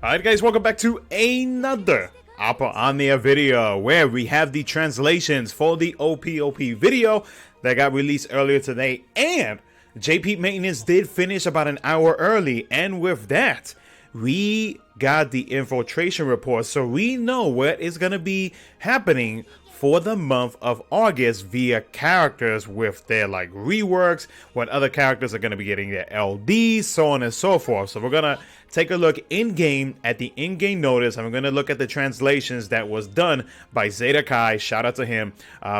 Alright guys, welcome back to another Opera Omnia video where we have the translations for the OPOP video that got released earlier today, and JP Maintenance did finish about an hour early, and with that we got the Infiltration Report, so we know what is going to be happening for the month of August via characters with their like reworks, what other characters are going to be getting their LDs, so on and so forth. So we're going to take a look in-game at the in-game notice, and we're going to look at the translations that was done by Zeta Kai. Shout out to him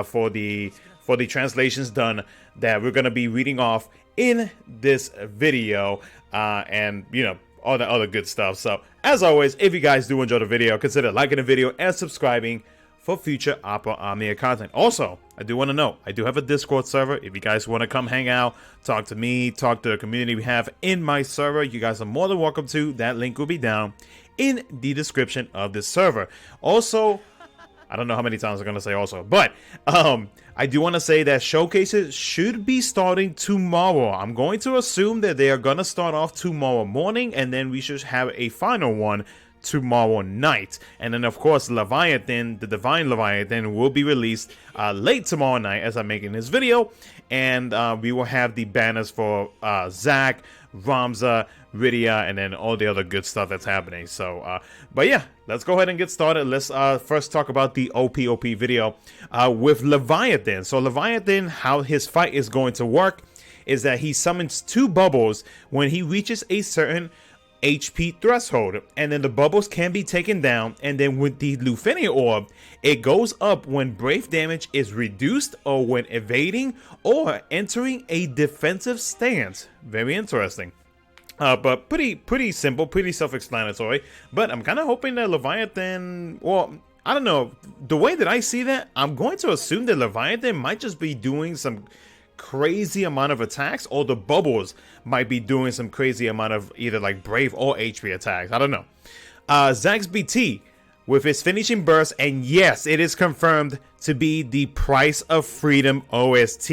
for the translations done that we're going to be reading off in this video, and you know, all the other good stuff. So as always, if you guys do enjoy the video, consider liking the video and subscribing for future Opera Omnia content. Also, I do want to know, I do have a Discord server. If you guys want to come hang out, talk to me, talk to the community we have in my server, you guys are more than welcome to. That link will be down in the description of this server. Also, I don't know how many times I'm going to say also, but I do want to say that showcases should be starting tomorrow. I'm going to assume that they are going to start off tomorrow morning, and then we should have a final one tomorrow night. And then of course Leviathan, the Divine Leviathan, will be released late tomorrow night as I'm making this video, and we will have the banners for Zach, Ramza, Rydia, and then all the other good stuff that's happening. So but yeah, let's go ahead and get started. Let's first talk about the OPOP video with Leviathan. So Leviathan, how his fight is going to work is that he summons 2 bubbles when he reaches a certain HP threshold, and then the bubbles can be taken down, and then with the Lufenia orb, it goes up when brave damage is reduced, or when evading or entering a defensive stance. Very interesting, but pretty simple, pretty self-explanatory. But I'm kind of hoping that Leviathan, well, I don't know, the way that I see that, I'm going to assume that Leviathan might just be doing some crazy amount of attacks, or the bubbles might be doing some crazy amount of either like brave or HP attacks. I don't know. Zach's BT with his finishing burst, and yes, it is confirmed to be the Price of Freedom OST.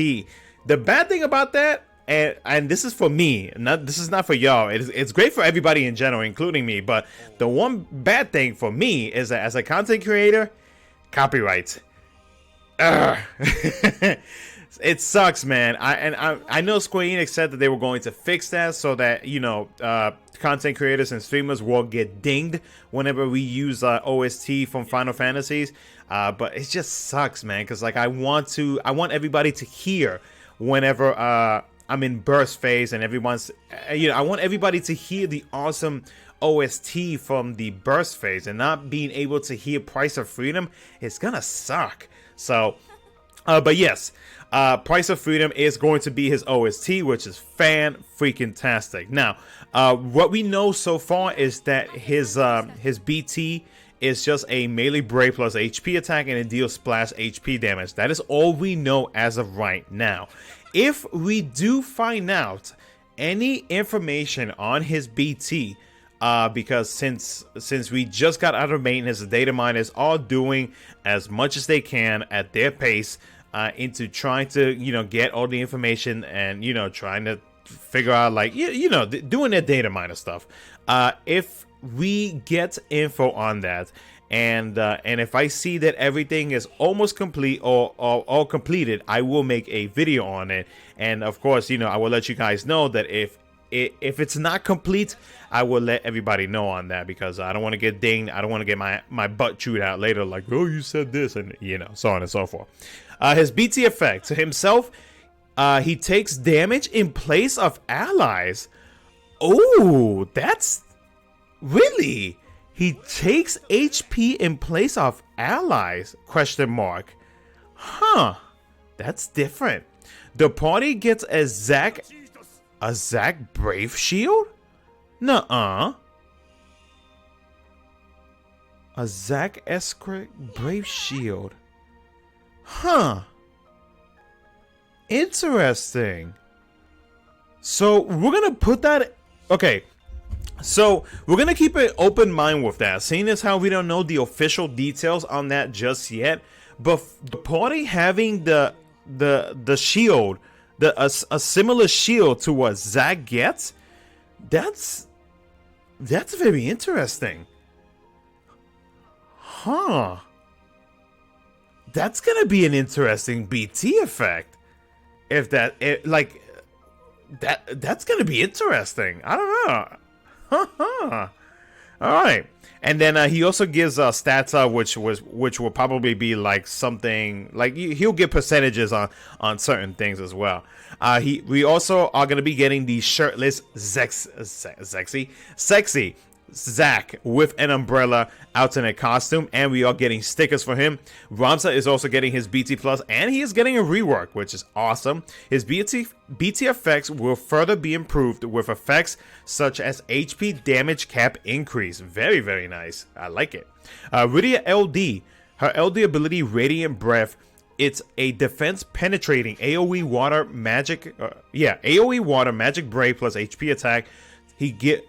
The bad thing about that, and this is for me, this is not for y'all, it's great for everybody in general, including me, but the one bad thing for me is that as a content creator, copyright. It sucks, man. I know Square Enix said that they were going to fix that so that, you know, content creators and streamers will get dinged whenever we use OST from Final Fantasies. But it just sucks, man, because like I want everybody to hear whenever I'm in burst phase, and everyone's, you know, I want everybody to hear the awesome OST from the burst phase, and not being able to hear Price of Freedom. It's gonna suck. So but yes, Price of Freedom is going to be his OST, which is fan-freaking-tastic. Now, what we know so far is that his BT is just a melee brave plus HP attack, and it deals splash HP damage. That is all we know as of right now. If we do find out any information on his BT, because since we just got out of maintenance, the data miners are doing as much as they can at their pace into trying to, you know, get all the information, and, you know, trying to figure out, like, you know, doing their data miner stuff. If we get info on that, and if I see that everything is almost complete or all completed, I will make a video on it. And of course, you know, I will let you guys know that if it's not complete, I will let everybody know on that, because I don't want to get dinged. I don't want to get my butt chewed out later, like, oh, you said this, and, you know, so on and so forth. His BT effect to himself, he takes damage in place of allies. Oh, that's really, he takes HP in place of allies, question mark. Huh, that's different. The party gets a Zach Brave Shield? Nuh-uh. A Zach Escort Brave Shield. Huh. Interesting. So we're gonna put that. Okay. So we're gonna keep an open mind with that, seeing as how we don't know the official details on that just yet. But the party having the shield, a similar shield to what Zach gets, that's That's very interesting. Huh. That's gonna be an interesting BT effect. If that's gonna be interesting. I don't know. Huh. All right. And then he also gives stats which will probably be like something like he'll get percentages on certain things as well. We also are gonna be getting the shirtless sexy Zack with an umbrella alternate costume, and we are getting stickers for him. Ramsa is also getting his BT plus, and he is getting a rework, which is awesome. His BT effects will further be improved with effects such as HP damage cap increase. Very, very nice. I like it. Rydia LD, her LD ability Radiant Breath. It's a defense penetrating AoE water magic. AoE water magic break plus HP attack.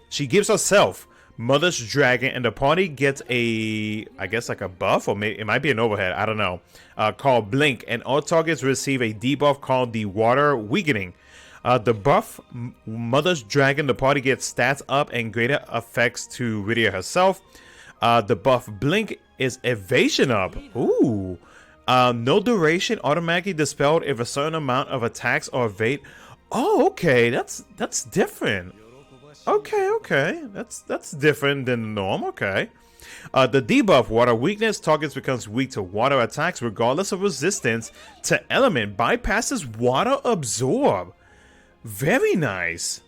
She gives herself Mother's Dragon, and the party gets I guess like a buff, or maybe it might be an overhead, I don't know, called Blink, and all targets receive a debuff called the Water Weakening. The buff Mother's Dragon, the party gets stats up and greater effects to Rydia herself. The buff Blink is evasion up. Ooh. No duration, automatically dispelled if a certain amount of attacks are evade. Oh, okay, that's different. Okay, that's different than the norm. Okay. The debuff Water Weakness, targets becomes weak to water attacks regardless of resistance to element, bypasses Water Absorb. Very nice.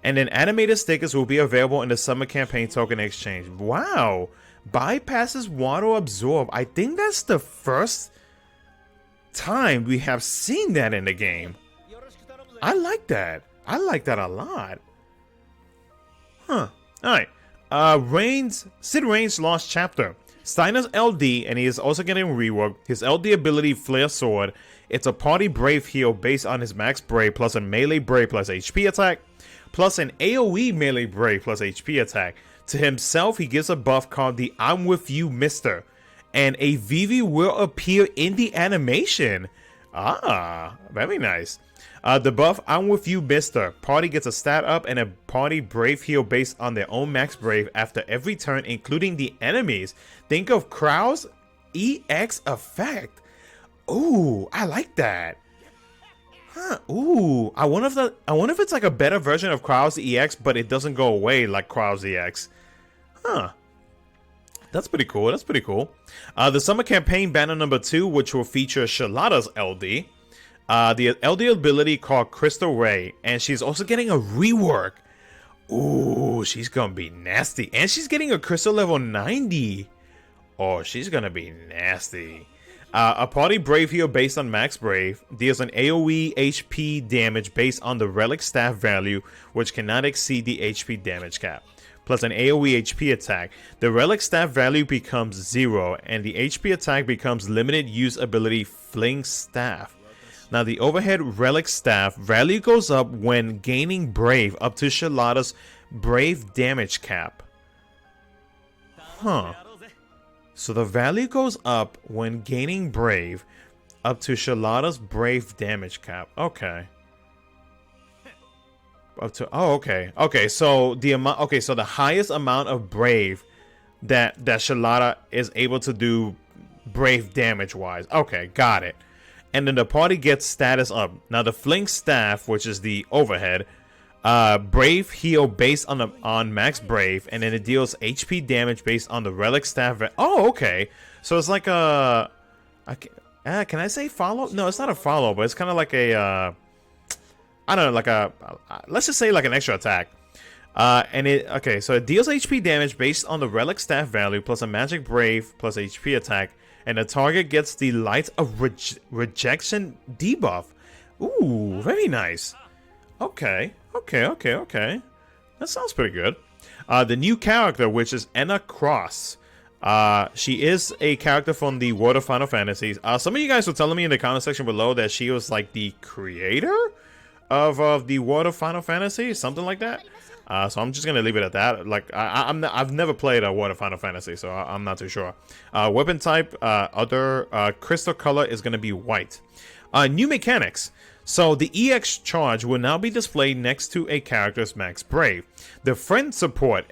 And then animated stickers will be available in the summer campaign token exchange. Wow. Bypasses Water Absorb. I think that's the first time we have seen that in the game. I like that. I like that a lot. Huh. Alright. Sid Rain's Lost Chapter. Steiner's LD, and he is also getting reworked. His LD ability, Flare Sword. It's a party brave heal based on his max brave plus a melee brave plus HP attack, plus an AoE melee brave plus HP attack. To himself, he gives a buff called the I'm With You Mister, and a Vivi will appear in the animation. Ah, very nice. The buff I'm With You Mister. Party gets a stat up and a party brave heal based on their own max brave after every turn, including the enemies. Think of Krau's EX effect. Ooh, I like that. Huh. Ooh, I wonder if it's like a better version of Krau's EX, but it doesn't go away like Krau's EX. Huh. That's pretty cool. That's pretty cool. The summer campaign banner number 2, which will feature Shalada's LD. The LD ability called Crystal Ray, and she's also getting a rework. Ooh, she's gonna be nasty. And she's getting a crystal level 90. Oh, she's gonna be nasty. A party brave heal based on max brave deals an AoE HP damage based on the relic staff value, which cannot exceed the HP damage cap, plus an AoE HP attack. The relic staff value becomes 0, and the HP attack becomes limited use ability Fling Staff. Now, the overhead relic staff value goes up when gaining brave up to Shalada's brave damage cap. Huh. So the value goes up when gaining brave up to Shalada's brave damage cap. Okay. Up to okay. So the amount so the highest amount of brave that Shalada is able to do brave damage wise. Okay, got it. And then the party gets status up. Now the Fling Staff, which is the overhead, brave heal based on max brave, and then it deals HP damage based on the relic staff. Oh, okay. So it's like a can I say follow? No, it's not a follow, but it's kind of like a I don't know, like a let's just say like an extra attack. So it deals HP damage based on the relic staff value plus a magic brave plus HP attack. And the target gets the Light of Rejection debuff. Ooh, very nice. Okay. That sounds pretty good. The new character, which is Enna Cross. She is a character from the World of Final Fantasies. Some of you guys were telling me in the comment section below that she was like the creator of the World of Final Fantasy, something like that. So I'm just gonna leave it at that. Like I've never played a World of Final Fantasy, so I'm not too sure. Weapon type, other crystal color is gonna be white. New mechanics. So the EX charge will now be displayed next to a character's max brave. The friend support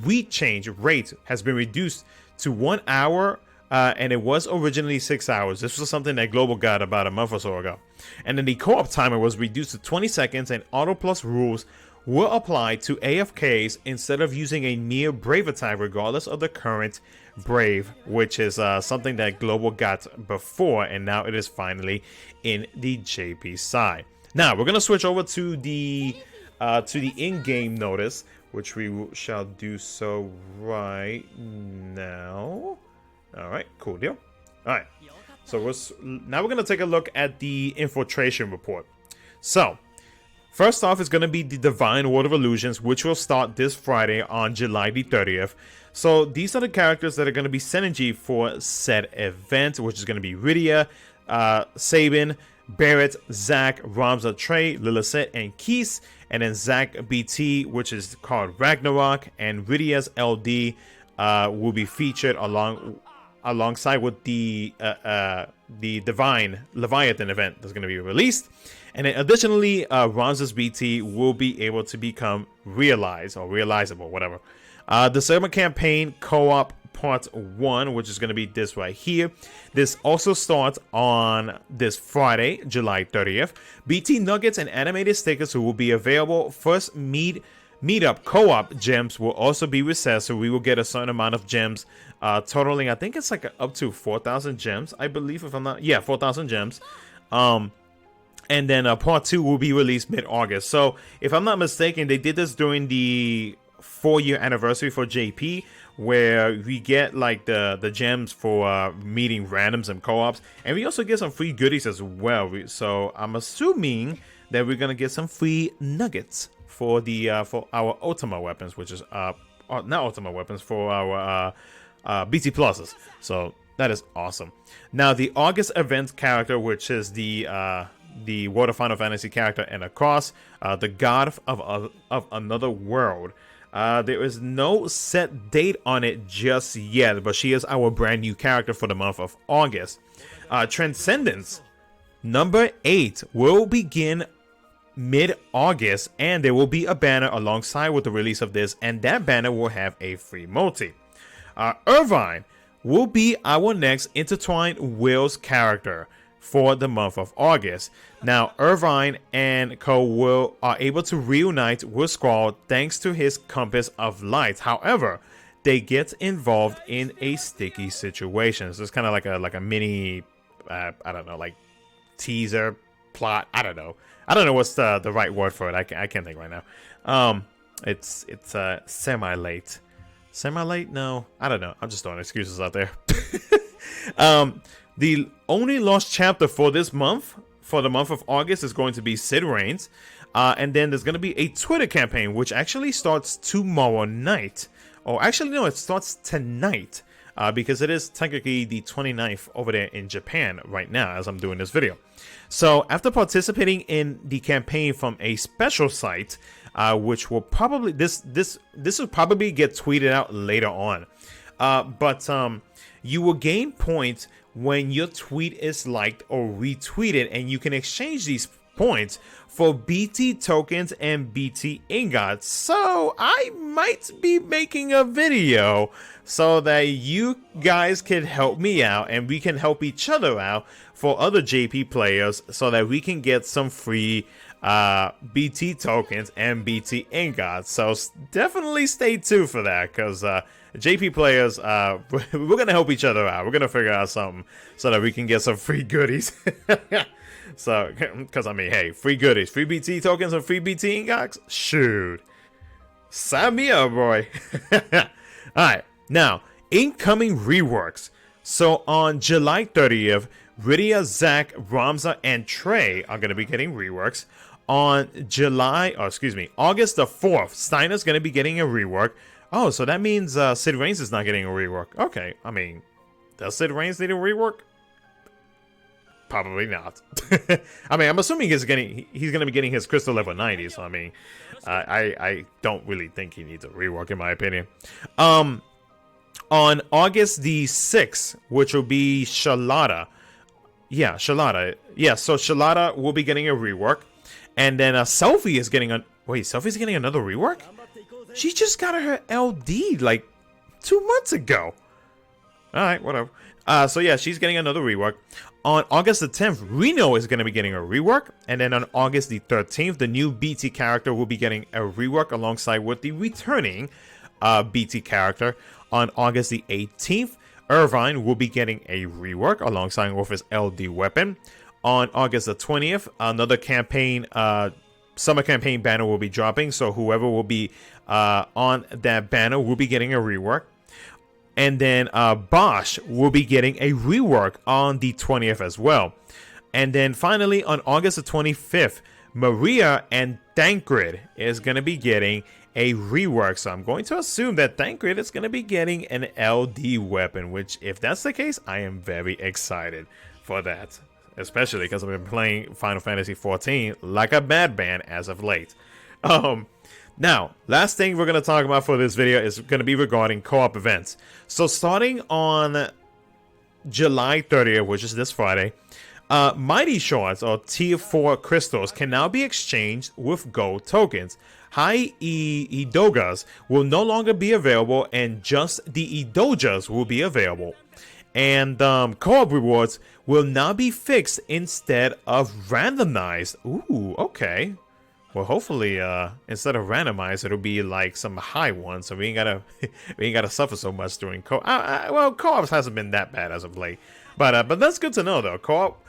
read change rate has been reduced to 1 hour, and it was originally 6 hours. This was something that Global got about a month or so ago. And then the co-op timer was reduced to 20 seconds, and Auto Plus rules will apply to AFKs instead of using a near brave attack regardless of the current brave, which is something that Global got before, and now it is finally in the JP side. Now we're gonna switch over to the in-game notice, which we shall do so right now. All right, cool deal. All right, so now we're gonna take a look at the Infiltration Report. So first off is going to be the Divine World of Illusions, which will start this Friday on July the 30th. So these are the characters that are going to be synergy for said event, which is going to be Rydia, Sabin, Barrett, Zack, Ramza, Trey, Lilith, and Keese. And then Zack BT, which is called Ragnarok, and Rydia's LD will be featured alongside with the Divine Leviathan event that's going to be released. And then additionally, Ramza's BT will be able to become realized or realizable, whatever. The Summer Campaign Co-op Part 1, which is going to be this right here. This also starts on this Friday, July 30th. BT Nuggets and animated stickers will be available. First Meetup Co-op gems will also be recessed, so we will get a certain amount of gems, totaling, I think it's like up to 4,000 gems, I believe, if I'm not, yeah, 4,000 gems. And then part 2 will be released mid-August. So if I'm not mistaken, they did this during the 4-year anniversary for JP, where we get like the gems for meeting randoms and co-ops, and we also get some free goodies as well. So I'm assuming that we're gonna get some free nuggets for the for our Ultima weapons, which is not Ultima weapons, for our BT pluses. So that is awesome. Now the August event character, which is the World of Final Fantasy character and across the God of Another World. There is no set date on it just yet, but she is our brand new character for the month of August. Transcendence number 8 will begin mid-August, and there will be a banner alongside with the release of this, and that banner will have a free multi. Irvine will be our next Intertwined Wills character for the month of August. Now, Irvine and co are able to reunite with Squall thanks to his Compass of Light. However, they get involved in a sticky situation. So it's kind of like a mini, I don't know, like teaser plot. I don't know what's the right word for it. I can't think right now. It's semi-late. Semi-late? No, I don't know. I'm just throwing excuses out there. The only lost chapter for this month, for the month of August, is going to be Sid Reigns. And then there's going to be a Twitter campaign, which actually starts tomorrow night. Or actually, no, it starts tonight. Because it is technically the 29th over there in Japan right now as I'm doing this video. So after participating in the campaign from a special site, which will probably, this will probably get tweeted out later on. But you will gain points when your tweet is liked or retweeted, and you can exchange these points for BT tokens and BT ingots. So I might be making a video so that you guys can help me out and we can help each other out for other JP players, so that we can get some free BT tokens and BT ingots. So definitely stay tuned for that, because JP players, we're gonna help each other out. We're gonna figure out something so that we can get some free goodies. So, because I mean, hey, free goodies, free BT tokens and free BT ingots, shoot, sign me up, boy. All right, now incoming reworks. So on July 30th, Rydia, Zack, Ramza, and Trey are going to be getting reworks. On August the 4th, Steiner's going to be getting a rework. Oh, so that means Sid Reigns is not getting a rework. Okay, I mean, does Sid Reigns need a rework? Probably not. I mean, I'm assuming he's going to be getting his Crystal level 90. So I mean, I don't really think he needs a rework, in my opinion. On August the 6th, which will be Charlotta. Yeah, Shalata. Yeah, so Shalata will be getting a rework. And then Selfie is getting a... Wait, Selfie's getting another rework? She just got her LD like 2 months ago. Alright, whatever. So yeah, she's getting another rework. On August the 10th, Reno is going to be getting a rework. And then on August the 13th, the new BT character will be getting a rework alongside with the returning BT character. On August the 18th, Irvine will be getting a rework alongside with his LD weapon. On August the 20th, another campaign, summer campaign banner will be dropping. So whoever will be on that banner will be getting a rework. And then Bosch will be getting a rework on the 20th as well. And then finally, on August the 25th, Maria and Tancred is going to be getting a rework. So I'm going to assume that Tancred is going to be getting an LD weapon, which if that's the case, I am very excited for that. Especially because I've been playing Final Fantasy XIV like a madman as of late. Now, last thing we're going to talk about for this video is going to be regarding co-op events. So starting on July 30th, which is this Friday, Mighty Shards or Tier 4 crystals can now be exchanged with gold tokens. High Idogas will no longer be available and just the Idojas will be available. And co-op rewards will now be fixed instead of randomized. Ooh, okay. Well, hopefully, instead of randomized, it'll be like some high ones, so we ain't gotta suffer so much during co-op. Well, co-ops hasn't been that bad as of late, but that's good to know though. Co-op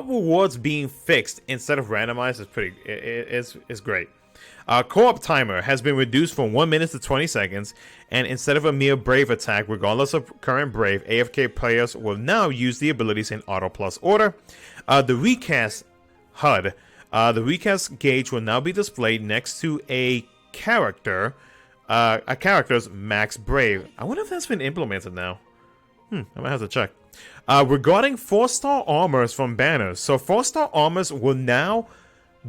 rewards being fixed instead of randomized is pretty. It's great. Co-op timer has been reduced from 1 minute to 20 seconds, and instead of a mere Brave attack, regardless of current Brave, AFK players will now use the abilities in Auto Plus order. The recast HUD. The recast gauge will now be displayed next to a character's max Brave. I wonder if that's been implemented now. I might have to check. Regarding 4-star armors from banners. So 4-star armors will now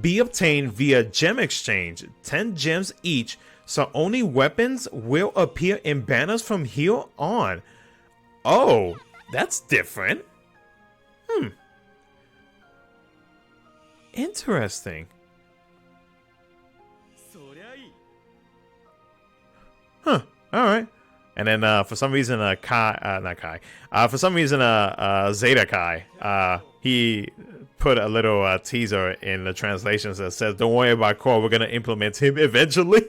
be obtained via gem exchange. 10 gems each. So only weapons will appear in banners from here on. Oh, that's different. Interesting. Huh. All right. And then for some reason, for some reason, Zeta Kai, he put a little teaser in the translations that says, "Don't worry about Core. We're gonna implement him eventually."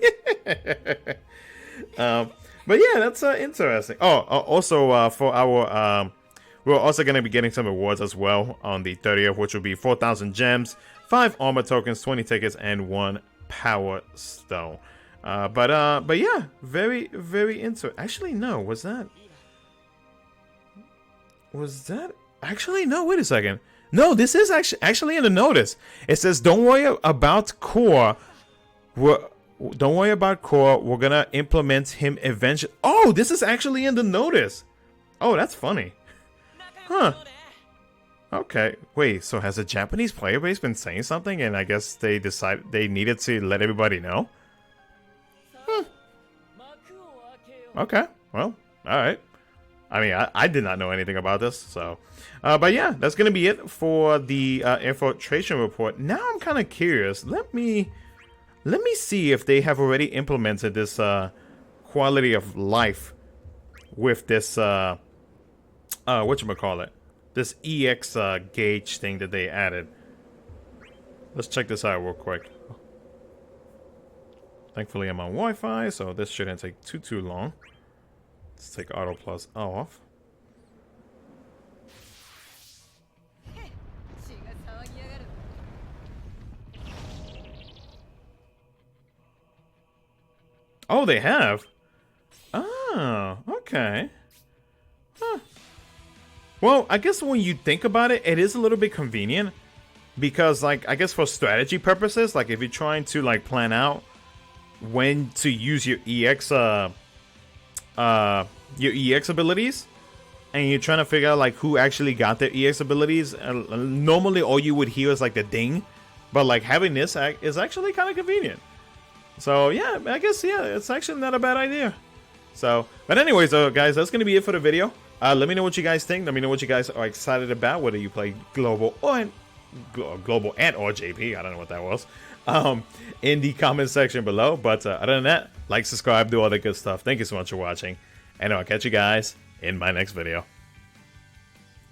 But yeah, that's interesting. Oh, also for our we're also going to be getting some rewards as well on the 30th, which will be 4,000 gems, 5 armor tokens, 20 tickets, and 1 power stone. But yeah, very, very interesting. Actually, no, was that actually, no, wait a second. No, this is actually in the notice. It says, don't worry about core. Don't worry about core. We're going to implement him eventually. Oh, this is actually in the notice. Oh, that's funny. Huh. Okay. Wait, so has the Japanese player base been saying something and I guess they decided they needed to let everybody know? Okay. Well, alright. I mean, I did not know anything about this, so... but yeah, that's going to be it for the Infiltration Report. Now I'm kind of curious. Let me see if they have already implemented this quality of life with this... whatchamacallit? This EX gauge thing that they added. Let's check this out real quick. Thankfully I'm on Wi-Fi, so this shouldn't take too long. Let's take Auto Plus off. Oh, they have? Oh, okay. Huh. Well, I guess when you think about it, it is a little bit convenient. Because, like, I guess for strategy purposes, like, if you're trying to, like, plan out when to use your EX, abilities, and you're trying to figure out, like, who actually got their EX abilities, normally all you would hear is, like, the ding. But, like, having this is actually kind of convenient. So, yeah, I guess, yeah, it's actually not a bad idea. So, but anyways, guys, that's going to be it for the video. Let me know what you guys think. Let me know what you guys are excited about, whether you play global or JP. I don't know what that was. In the comment section below. But other than that, like, subscribe, do all that good stuff. Thank you so much for watching, and I'll catch you guys in my next video.